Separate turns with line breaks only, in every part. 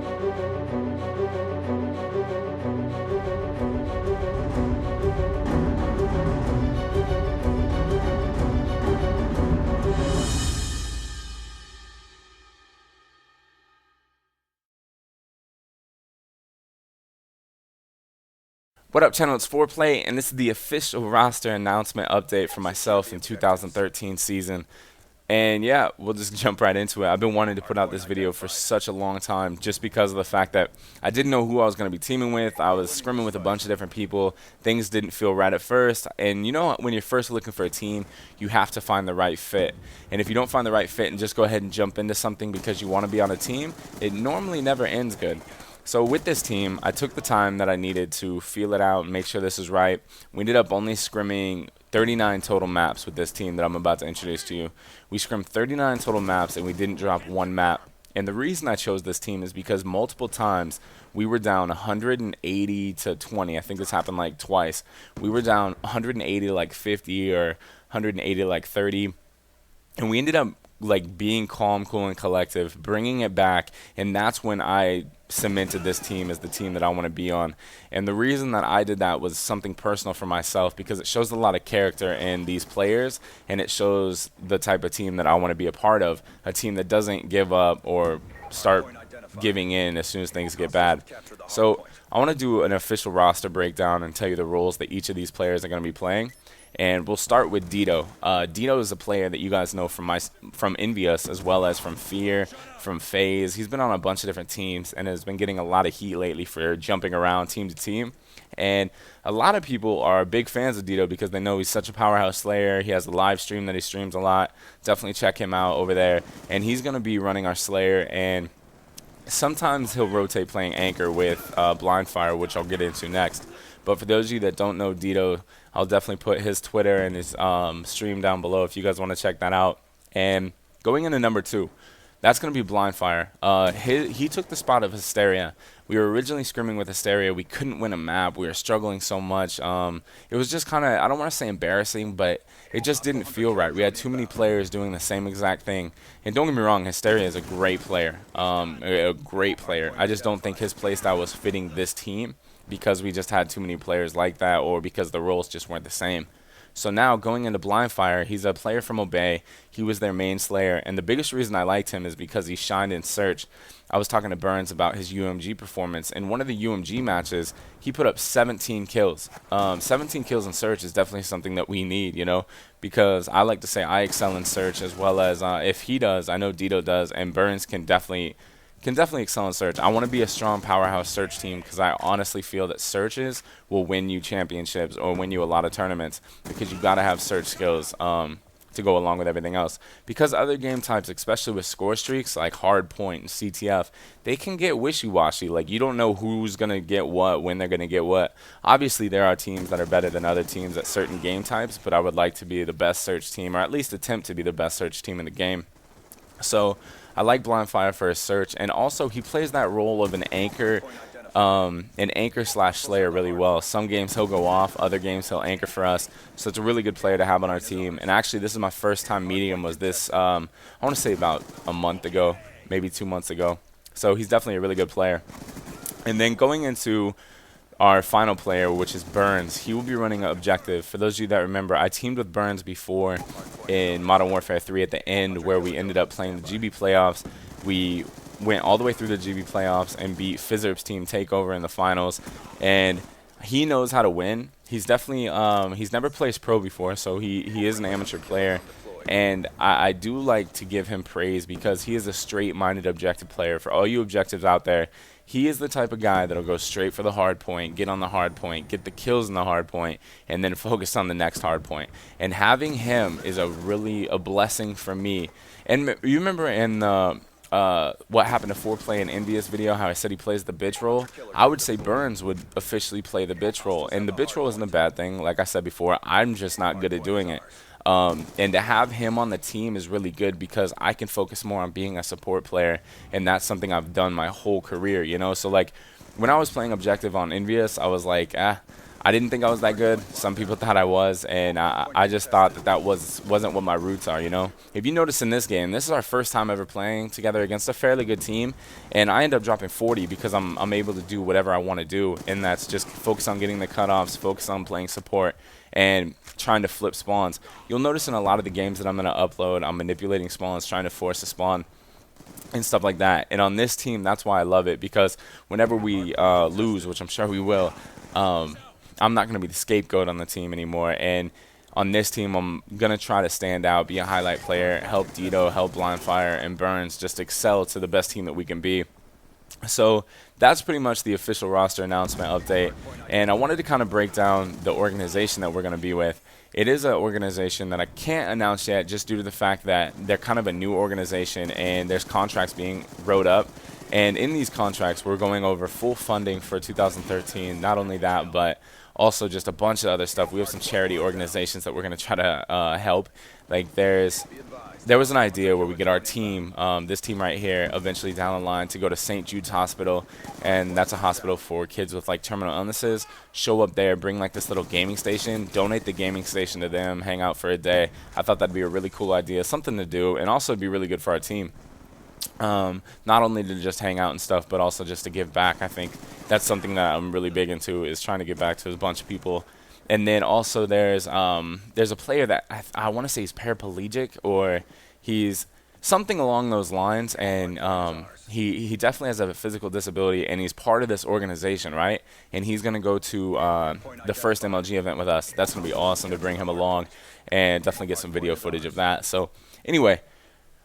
What up, channel? It's Foreplayy, and this is the official roster announcement update for myself in 2013 season. And yeah, we'll just jump right into it. I've been wanting to put out this video for such a long time just because of the fact that I didn't know who I was going to be teaming with. I was scrimming with a bunch of different people. Things didn't feel right at first. And you know, when you're first looking for a team, you have to find the right fit. And if you don't find the right fit and just go ahead and jump into something because you want to be on a team, it normally never ends good. So with this team, I took the time that I needed to feel it out and make sure this is right. We ended up only scrimming 39 total maps with this team that I'm about to introduce to you. We scrimmed 39 total maps and we didn't drop one map. And the reason I chose this team is because multiple times we were down 180 to 20. I think this happened like twice. We were down 180 to like 50 or 180 to like 30. And we ended up like being calm, cool, and collective, bringing it back, and that's when I cemented this team as the team that I want to be on. And the reason that I did that was something personal for myself because it shows a lot of character in these players, and it shows the type of team that I want to be a part of, a team that doesn't give up or start giving in as soon as things get bad. So I want to do an official roster breakdown and tell you the roles that each of these players are going to be playing. And we'll start with Doto. Doto is a player that you guys know from Envious as well as from Fear, from FaZe. He's been on a bunch of different teams and has been getting a lot of heat lately for jumping around team to team. And a lot of people are big fans of Doto because they know he's such a powerhouse Slayer. He has a live stream that he streams a lot. Definitely check him out over there. And he's going to be running our Slayer, and sometimes he'll rotate playing Anchor with Blindfire, which I'll get into next. But for those of you that don't know Doto, I'll definitely put his Twitter and his stream down below if you guys want to check that out. And going into number 2, that's going to be Blindfire. He took the spot of Hysteria. We were originally scrimming with Hysteria. We couldn't win a map. We were struggling so much. It was just kind of, I don't want to say embarrassing, but it just didn't feel right. We had too many players doing the same exact thing. And don't get me wrong, Hysteria is a great player. A great player. I just don't think his playstyle was fitting this team, because we just had too many players like that, or because the roles just weren't the same. So now going into Blindfire, he's a player from Obey. He was their main Slayer, and the biggest reason I liked him is because he shined in Search. I was talking to Burns about his UMG performance. In one of the UMG matches, he put up 17 kills. 17 kills in Search is definitely something that we need, you know, because I like to say I excel in Search as well as if he does, I know Doto does, and Burns can definitely excel in Search. I want to be a strong powerhouse Search team because I honestly feel that Searches will win you championships or win you a lot of tournaments because you got to have Search skills to go along with everything else. Because other game types, especially with score streaks like HardPoint and CTF, they can get wishy-washy. Like, you don't know who's going to get what, when they're going to get what. Obviously, there are teams that are better than other teams at certain game types, but I would like to be the best Search team, or at least attempt to be the best Search team in the game. So I like Blindfire for his Search, and also he plays that role of an anchor slash Slayer really well. Some games he'll go off, other games he'll anchor for us. So it's a really good player to have on our team. And actually, this is my first time meeting him. Was this I want to say about a month ago, maybe 2 months ago. So he's definitely a really good player. And then going into our final player, which is Burns, he will be running an objective. For those of you that remember, I teamed with Burns before in Modern Warfare 3 at the end, where we ended up playing the GB playoffs. We went all the way through the GB playoffs and beat Fizzerp's team Takeover in the finals. And he knows how to win. He's definitely he's never placed pro before, so he is an amateur player. And I do like to give him praise because he is a straight-minded objective player. For all you objectives out there, he is the type of guy that'll go straight for the hard point, get on the hard point, get the kills in the hard point, and then focus on the next hard point. And having him is really a blessing for me. And you remember in the what happened to Foreplayy in Envious video, how I said he plays the bitch role? I would say Burns would officially play the bitch role. And the bitch role isn't a bad thing. Like I said before, I'm just not good at doing it. And to have him on the team is really good because I can focus more on being a support player, and that's something I've done my whole career, you know. So like when I was playing objective on Envious, I was like, I didn't think I was that good. Some people thought I was, and I just thought that wasn't what my roots are, you know? If you notice in this game, this is our first time ever playing together against a fairly good team, and I end up dropping 40 because I'm able to do whatever I want to do, and that's just focus on getting the cutoffs, focus on playing support, and trying to flip spawns. You'll notice in a lot of the games that I'm going to upload, I'm manipulating spawns, trying to force a spawn and stuff like that. And on this team, that's why I love it, because whenever we lose, which I'm sure we will, I'm not going to be the scapegoat on the team anymore. And on this team, I'm going to try to stand out, be a highlight player, help Doto, help Blindfire, and Burns just excel to the best team that we can be. So that's pretty much the official roster announcement update. And I wanted to kind of break down the organization that we're going to be with. It is an organization that I can't announce yet just due to the fact that they're kind of a new organization and there's contracts being wrote up. And in these contracts, we're going over full funding for 2013. Not only that, but also just a bunch of other stuff. We have some charity organizations that we're going to try to help. Like there was an idea where we get our team, this team right here, eventually down the line to go to St. Jude's Hospital, and that's a hospital for kids with like terminal illnesses. Show up there, bring like this little gaming station, donate the gaming station to them, hang out for a day. I thought that'd be a really cool idea, something to do, and also be really good for our team. Not only to just hang out and stuff, but also just to give back. I think that's something that I'm really big into, is trying to give back to a bunch of people. And then also there's a player that I want to say he's paraplegic, or he's something along those lines, and he definitely has a physical disability, and he's part of this organization, right? And he's going to go to the first MLG event with us. That's going to be awesome to bring him along and definitely get some video footage of that. So anyway,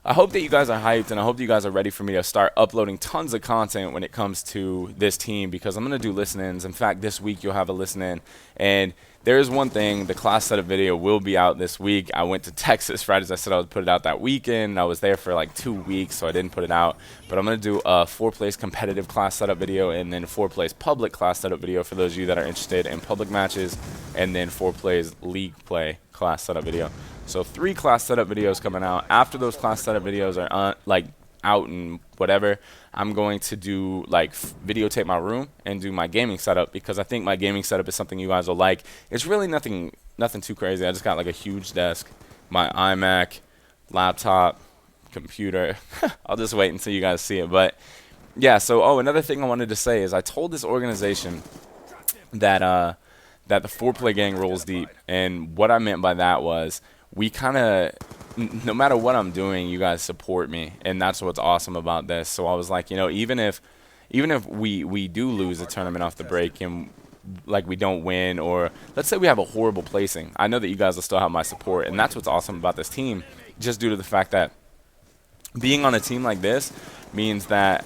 I hope that you guys are hyped, and I hope you guys are ready for me to start uploading tons of content when it comes to this team, because I'm going to do listen-ins. In fact, this week you'll have a listen-in. And there is one thing, the class setup video will be out this week. I went to Texas right as I said I would put it out that weekend. I was there for like 2 weeks, so I didn't put it out. But I'm going to do a Foreplay's competitive class setup video, and then Foreplay's public class setup video for those of you that are interested in public matches, and then Foreplay's league play class setup video. So 3 class setup videos coming out. After those class setup videos are like out and whatever, I'm going to do like videotape my room and do my gaming setup, because I think my gaming setup is something you guys will like. It's really nothing too crazy. I just got like a huge desk, my iMac, laptop, computer. I'll just wait until you guys see it. But yeah, so another thing I wanted to say is I told this organization that that the Foreplay gang rolls deep, and what I meant by that was we kind of, no matter what I'm doing, you guys support me, and that's what's awesome about this. So I was like, you know, even if we do lose a tournament off the break and like we don't win, or let's say we have a horrible placing, I know that you guys will still have my support, and that's what's awesome about this team, just due to the fact that being on a team like this means that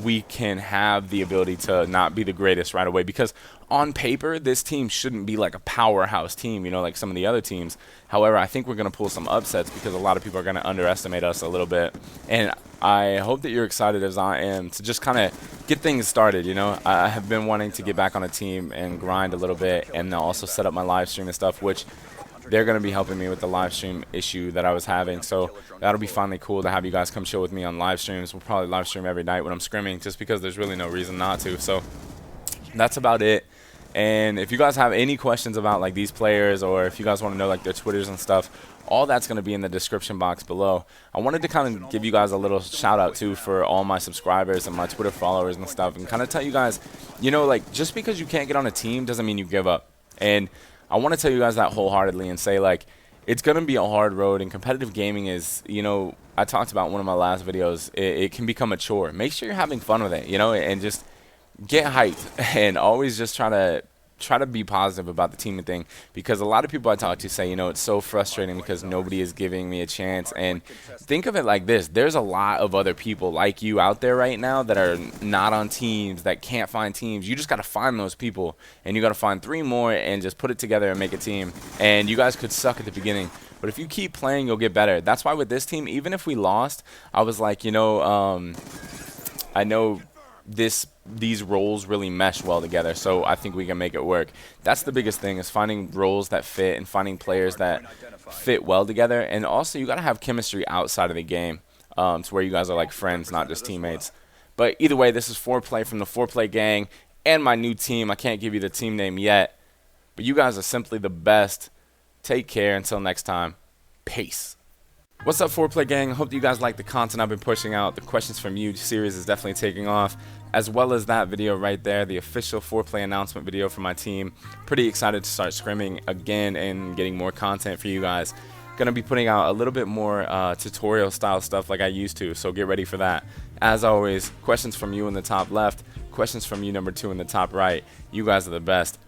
we can have the ability to not be the greatest right away, because on paper this team shouldn't be like a powerhouse team, you know, like some of the other teams. However, I think we're going to pull some upsets because a lot of people are going to underestimate us a little bit, and I hope that you're excited as I am to just kind of get things started. You know, I have been wanting to get back on a team and grind a little bit, and also set up my live stream and stuff, which they're going to be helping me with the live stream issue that I was having. So that'll be finally cool to have you guys come chill with me on live streams. We'll probably live stream every night when I'm scrimming, just because there's really no reason not to. So that's about it. And if you guys have any questions about like these players, or if you guys want to know like their Twitters and stuff, all that's going to be in the description box below. I wanted to kind of give you guys a little shout out too for all my subscribers and my Twitter followers and stuff, and kind of tell you guys, you know, like just because you can't get on a team doesn't mean you give up. And I want to tell you guys that wholeheartedly, and say like it's going to be a hard road, and competitive gaming is, you know, I talked about in one of my last videos, it can become a chore. Make sure you're having fun with it, you know, and just get hyped, and always just try to be positive about the team thing, because a lot of people I talk to say, you know, it's so frustrating because nobody is giving me a chance. And think of it like this: there's a lot of other people like you out there right now that are not on teams, that can't find teams. You just got to find those people, and you got to find 3 more and just put it together and make a team. And you guys could suck at the beginning, but if you keep playing, you'll get better. That's why with this team, even if we lost, I was like, you know, I know these roles really mesh well together, so I think we can make it work. That's the biggest thing, is finding roles that fit and finding players that fit well together. And also you got to have chemistry outside of the game, to where you guys are like friends, not just teammates. But either way, this is Foreplay from the Foreplay gang and my new team. I can't give you the team name yet, But you guys are simply the best. Take care. Until next time. Peace. What's up, Foreplay gang? Hope you guys like the content I've been pushing out. The questions from you series is definitely taking off, as well as that video right there, the official Foreplay announcement video for my team. Pretty excited to start scrimming again and getting more content for you guys. Gonna be putting out a little bit more tutorial style stuff like I used to, so get ready for that. As always, questions from you in the top left, questions from you number 2 in the top right. You guys are the best.